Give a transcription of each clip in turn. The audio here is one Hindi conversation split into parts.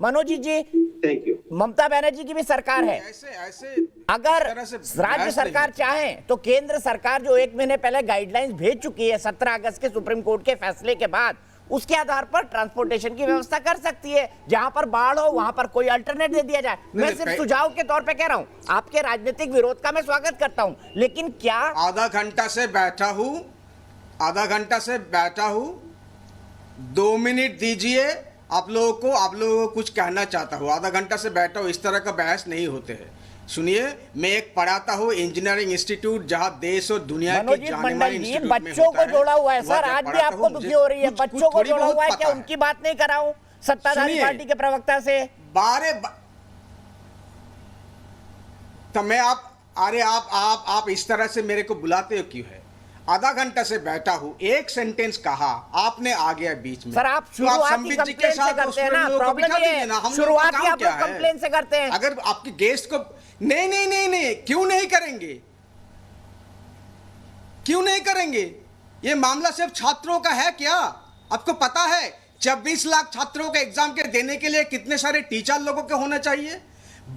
Manoj ji, thank you. ममता बनर्जी की भी सरकार है। ऐसे अगर तरह से राज्य बहस सरकार नहीं। चाहे तो केंद्र सरकार जो 1 महीने पहले गाइडलाइंस भेज चुकी है 17 अगस्त के सुप्रीम कोर्ट के फैसले के बाद, उसके आधार पर ट्रांसपोर्टेशन की व्यवस्था कर सकती है। जहां पर बाढ़ हो वहां पर कोई अल्टरनेट दे दिया जाए। मैं सिर्फ सुझाव के तौर पे कह रहा हूं, आपके राजनीतिक विरोध का मैं स्वागत करता हूं, लेकिन क्या आधा घंटा से बैठा हूं, 2 मिनट दीजिए, आप लोगों को कुछ कहना चाहता हूं। आधा घंटा से बैठा हूं, इस तरह का बहस नहीं होते हैं। सुनिए, मैं एक पढ़ाता हूं इंजीनियरिंग इंस्टीट्यूट, जहां देश और दुनिया के जाने माने इंस्टीट्यूट में बच्चों को जोड़ा हुआ है सर, आज भी पढ़ाता आपको हूं, दुखी हो रही है। बच्चों को जोड़ा हुआ है, क्या पता उनकी बात नहीं कराऊं सत्ताधारी सुनिए, पार्टी के प्रवक्ता से? तो मैं आप इस तरह से मेरे को बुलाते हो क्यों है? आधा घंटा से बैठा हूं, एक सेंटेंस कहा, आपने आ गया बीच में। सर आप तो शुरुआती कंप्लेन से करते हैं ना, प्रॉब्लम ये है शुरुआती आप लोग कंप्लेन से करते हैं। अगर आपके गेस्ट को नहीं, क्यों नहीं करेंगे? क्यों नहीं करेंगे? ये मामला सिर्फ छात्रों का है क्या? आपको पता है 26 लाख छात्रों के एग्जाम के देने के लिए कितने सारे टीचर लोगों के होने चाहिए?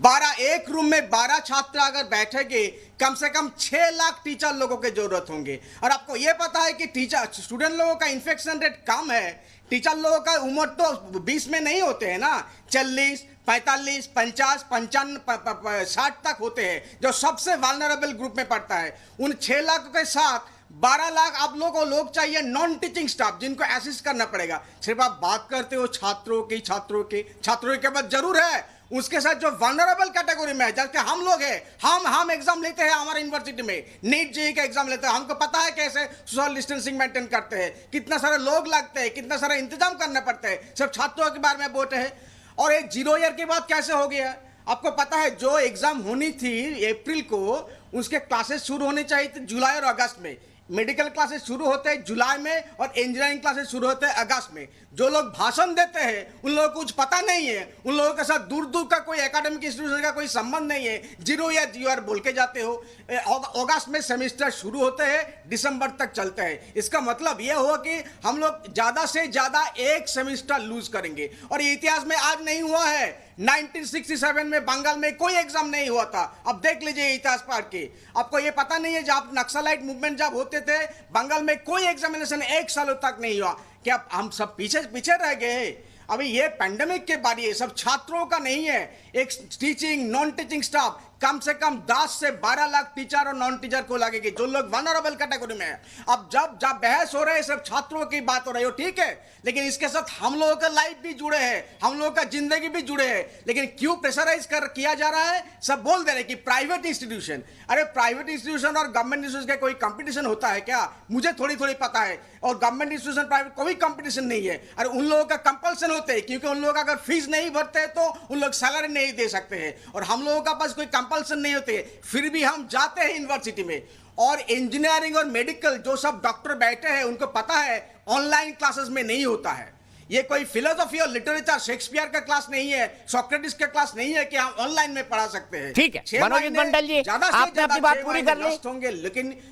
12 एक रूम में 12 छात्र अगर बैठेंगे, कम से कम 6 लाख टीचर लोगों की जरूरत होंगे। और आपको यह पता है कि स्टूडेंट लोगों का इन्फेक्शन रेट कम है, टीचर लोगों का उम्र तो 20 में नहीं होते हैं ना, 40, 45, 50, 55, 60 तक होते हैं, जो सबसे वाल्नरेबल ग्रुप में पड़ता है। उन 6 लाख के साथ 12 लाख आप लोगों को लोग चाहिए नॉन टीचिंग स्टाफ, जिनको असिस्ट करना पड़ेगा। सिर्फ आप बात करते हो छात्रों की बात जरूर है, उसके साथ जो वनरेबल कैटेगरी में है, जबकि हम लोग हैं, हम एग्जाम लेते हैं हमारे यूनिवर्सिटी में, नीट जेईई का एग्जाम लेते हैं, हमको पता है कैसे सोशल डिस्टेंसिंग मेंटेन करते हैं, कितना सारे लोग लगते हैं, कितना सारा इंतजाम करना पड़ता है। सिर्फ छात्रों के बारे में बोलते हैं। और एक 0 ईयर की बात कैसे हो गया? आपको पता है जो एग्जाम होनी थी अप्रैल को, उसके क्लासेस शुरू होने चाहिए थे जुलाई और अगस्त में। मेडिकल क्लासेस शुरू होते हैं जुलाई में और इंजीनियरिंग क्लासेस शुरू होते हैं अगस्त में। जो लोग भाषण देते हैं उन लोगों को कुछ पता नहीं है, उन लोगों के साथ दूर दूर का कोई एकेडमिक इंस्टीट्यूशन का कोई संबंध नहीं है। 0 या GR बोल के जाते हो। अगस्त में सेमेस्टर शुरू होते हैं, दिसंबर तक चलते हैं। इसका मतलब यह हुआ कि हम लोग ज्यादा से ज्यादा एक सेमेस्टर लूज करेंगे। और ये इतिहास में आज नहीं हुआ है। 1967 में बंगाल में कोई एग्जाम नहीं हुआ था। अब देख लीजिए इतिहास पढ़ के, आपको ये पता नहीं है जब नक्सलाइट मूवमेंट जब होते थे बंगाल में कोई एग्जामिनेशन 1 साल तक नहीं हुआ। क्या हम सब पीछे रह गए? अभी ये पैंडेमिक के बारे सब छात्रों का नहीं है। एक टीचिंग नॉन टीचिंग स्टाफ कम से कम 10 से 12 लाख टीचर और नॉन टीचर को लगेगी, जो लोग वनरेबल कैटेगरी में है। अब जब बहस हो रहे हैं, सब छात्रों की बात हो रही हो, ठीक है, लेकिन इसके साथ हम लोगों का लाइफ भी जुड़े हैं, हम लोगों का जिंदगी भी जुड़े हैं। लेकिन क्यों प्रेशराइज किया जा रहा है? सब बोल दे रहे कि प्राइवेट इंस्टीट्यूशन। अरे प्राइवेट इंस्टीट्यूशन और गवर्नमेंट इंस्टीट्यूशन का कोई कंपटीशन होता है क्या? मुझे थोड़ी पता है। और गवर्नमेंट इंस्टीट्यूशन प्राइवेट कोई कंपटीशन नहीं है। अरे उन लोगों का कंपल्सन होते हैं, क्योंकि उन लोग अगर फीस नहीं भरते हैं तो उन लोग सैलरी नहीं दे सकते हैं। और हम लोगों का पास कोई कंपल्सन नहीं होते, फिर भी हम जाते हैं यूनिवर्सिटी में। और इंजीनियरिंग और मेडिकल जो सब डॉक्टर बैठे हैं, उनको पता है ऑनलाइन क्लासेस में नहीं होता है। ये कोई फिलोसॉफी और लिटरेचर शेक्सपियर का क्लास नहीं है, सोक्रेटिस का क्लास नहीं है कि हम ऑनलाइन में पढ़ा सकते हैं। ठीक है मनोज मंडल जी, आपने अपनी बात पूरी कर ली होंगे,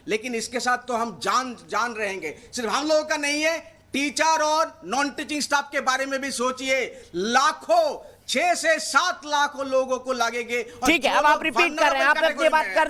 लेकिन इसके साथ तो हम जान रहेंगे। सिर्फ हम लोगों का नहीं है, टीचर और नॉन टीचिंग स्टाफ के बारे में भी सोचिए। लाखों 6 से 7 लाख लोगों को लगेंगे। ठीक है, अब आप रिपीट कर रहे हैं, आपने अपनी बात कर